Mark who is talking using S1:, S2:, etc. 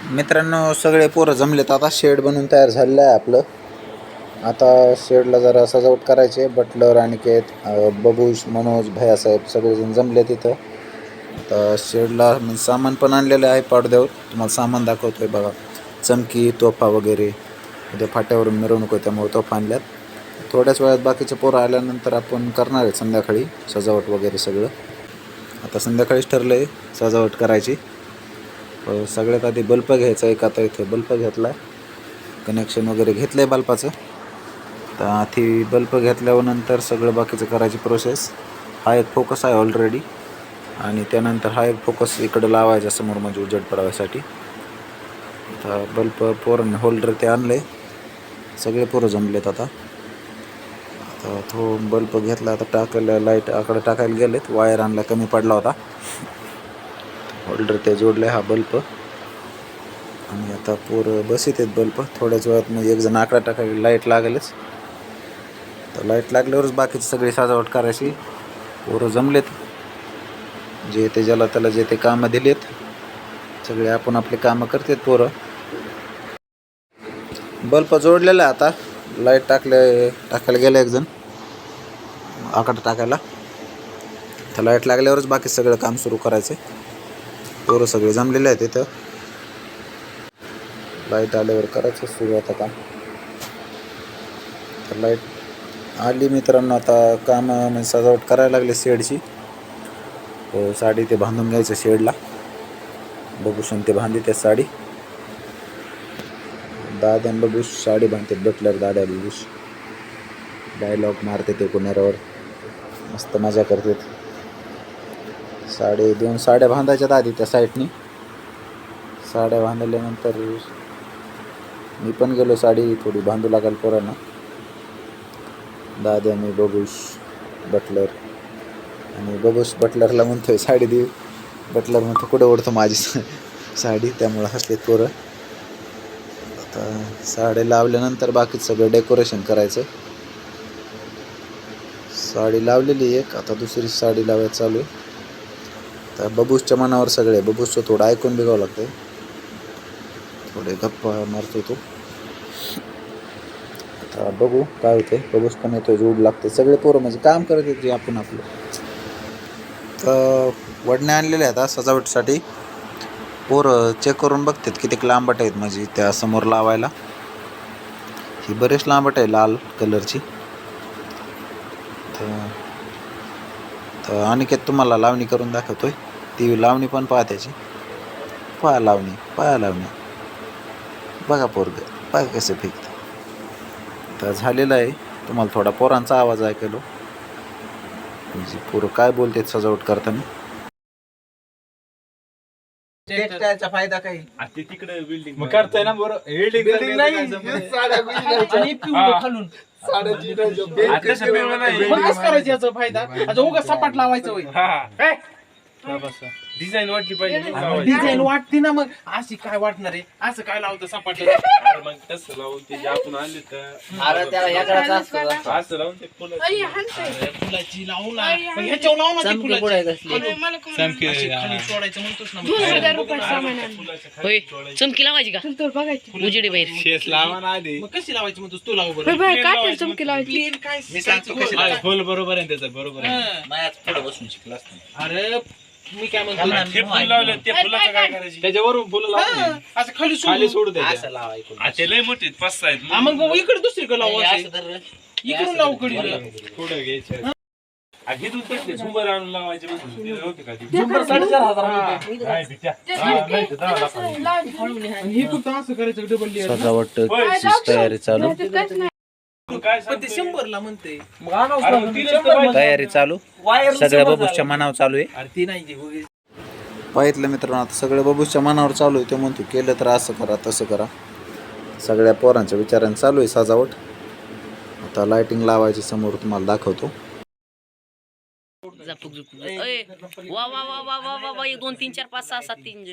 S1: मित्रांनो सगळे पोरं जमलेत आता शेड बनवून तयार झालेलं आहे आपलं. आता शेडला जरा सजावट करायची. बटलर अनिकेत बबूश मनोज भैयासाहेब सगळेजण जमले तिथं. आता शेडला सामान पण आणलेलं आहे पाडद्यावर. तुम्हाला सामान दाखवतोय बघा. चमकी तोफा वगैरे उद्या फाट्यावरून मिरवणूक होती त्यामुळे तोफा आणल्यात. थोड्याच वेळात बाकीचे पोरं आल्यानंतर आपण करणार आहे संध्याकाळी सजावट वगैरे सगळं. आता संध्याकाळीच ठरलं आहे सजावट करायची. सगळ्यात आधी बल्ब घ्यायचा एक. आता इथे बल्ब घेतला आहे, कनेक्शन वगैरे घेतलं आहे बल्बाचं. तर आधी बल्ब घेतल्यावर नंतर सगळं बाकीचं करायची प्रोसेस. हा एक फोकस आहे ऑलरेडी आणि त्यानंतर हा एक फोकस इकडं लावायचा समोर म्हणजे उजेड पडाव्यासाठी. आता बल्ब पोरांनी होल्डर ते आणले, सगळे पोरं जमलेत आता. आता तो बल्ब घेतला, आता टाकायला लाईट आकडे टाकायला गेलेत. वायर आणला कमी पडला होता, होल्डर ते जोडले हा बल्ब. आणि आता पोरं बसित आहेत बल्ब. थोड्याच वेळात मग एक जण आकडा टाकायला लाईट लागेलच. तर लाईट लागल्यावरच बाकीची सगळी सजावट करायची. पोरं जमलेत, जे ते ज्याला त्याला जे ते कामं दिलेत सगळे आपण आपले कामं करतात पोरं. बल्ब जोडलेला आहे आता. लाईट टाकायला गेलं एक जण आकडा टाकायला. तर लाईट लागल्यावरच बाकी सगळं काम सुरू करायचं. पोरं सगळे जमलेले आहेत इथं. लाईट आल्यावर करायचं सुरू आता काम. तर लाईट आली मित्रांनो. आता काम म्हणजे सजावट करायला लागले शेडची. साडी ते बांधून घ्यायचं शेडला. बघूशन ते बांधली त्या साडी. दाद्या बघूश साडी बांधते. बटलर दाद्या बघूश डायलॉग मारते ते कुणाऱ्यावर, मस्त मजा करतात. दोन साड्या बांधायच्यात आधी त्या साईडनी. साड्या बांधल्यानंतर मी पण गेलो साडी थोडी बांधू लागाल पोरांना. दाद्या मी बघूश बटलर. आणि बघूश बटलरला म्हणतोय साडी देऊ. बटलर म्हणतो कुठं ओढतो माझी साडी. त्यामुळं हसलेत पोरं. आता साड्या लावल्यानंतर बाकीचं सगळं डेकोरेशन करायचं. साडी लावलेली एक, आता दुसरी साडी लावायला चालू आहे. तर बबूसच्या मनावर सगळे. बबूसचं थोडं ऐकून बघावं लागतंय. थोडे गप्पा मारतो तो. आता बघू काय होते. बबूस पण येतोय, जोड लागते. सगळे पोरं म्हणजे काम करत येते आपण आपलं. तर वडणे आणलेले आहेत सजावटीसाठी. पोरं चेक करून बघतात किती लांबट आहेत म्हणजे त्या समोर लावायला. ही बरेच लांबट आहे लाल कलरची. तर अनिकेत तुम्हाला लावणी करून दाखवतोय. ती लावणी पण पहा त्याची. पहा लावणी बघा पोरग बघा कसं फेकतं. तर झालेलं आहे. तुम्हाला थोडा पोरांचा आवाज ऐकलो म्हणजे पोरं काय बोलतात सजावट करताना. टेक्सटाईलचा फायदा काही
S2: ते तिकडे बिल्डिंग मग करताय ना बरं. बिल्डिंग नाही खालून करायची याचा फायदा. आता उगा सपाट लावायचं. डिझाईन वाटली पाहिजे. डिझाईन वाटते ना, मग अशी काय वाटणार आहे. असं काय लावतं सपाट. मग तसं लावून ते आपण आणले तर असं लावून ते फुलाची लावून ह्याच्यावर लावून सोडायचं म्हणतोस ना.
S3: चमकी लावायची का उजेडी बाहेर
S2: शेस लावा ना आधी. मग कशी लावायची म्हणतोस तू लावू बरं.
S3: चमकी लावायची
S2: काय मी सांगतो. फुल बरोबर आहे त्याचं. बरोबर आहे. माझ्याच पुढे बसून शिकलास. अरे मी काय म्हणतो, ते फुल लावले ते फुलाचं काय करायचं. त्याच्यावरून फुलं लावली असं खाली सोडू द्या. असं लावायचं. ते लय मोठे 5-6 आहेत. मग इकडे दुसरीकडे लावू. इकडून लावू कडीला पुढे घ्यायचं. घेतून तसले झुंबर आणून लावायचे. होते का झुंबर 4,500
S1: सजावट तयारी चालू. तयारी चालू. सगळ्या बबूसच्या मनावर चालू आहे. पाहितलं मित्रांनो आता सगळं बबूसच्या मनावर चालू आहे. ते म्हणतो केलं तर असं करा तसं करा. सगळ्या पोरांच्या विचारांनी चालू आहे सजावट. आता लाइटिंग लावायची समोर तुम्हाला दाखवतो.
S3: वा वा वा वा वा वा 1 2 3 4 5 6 7 3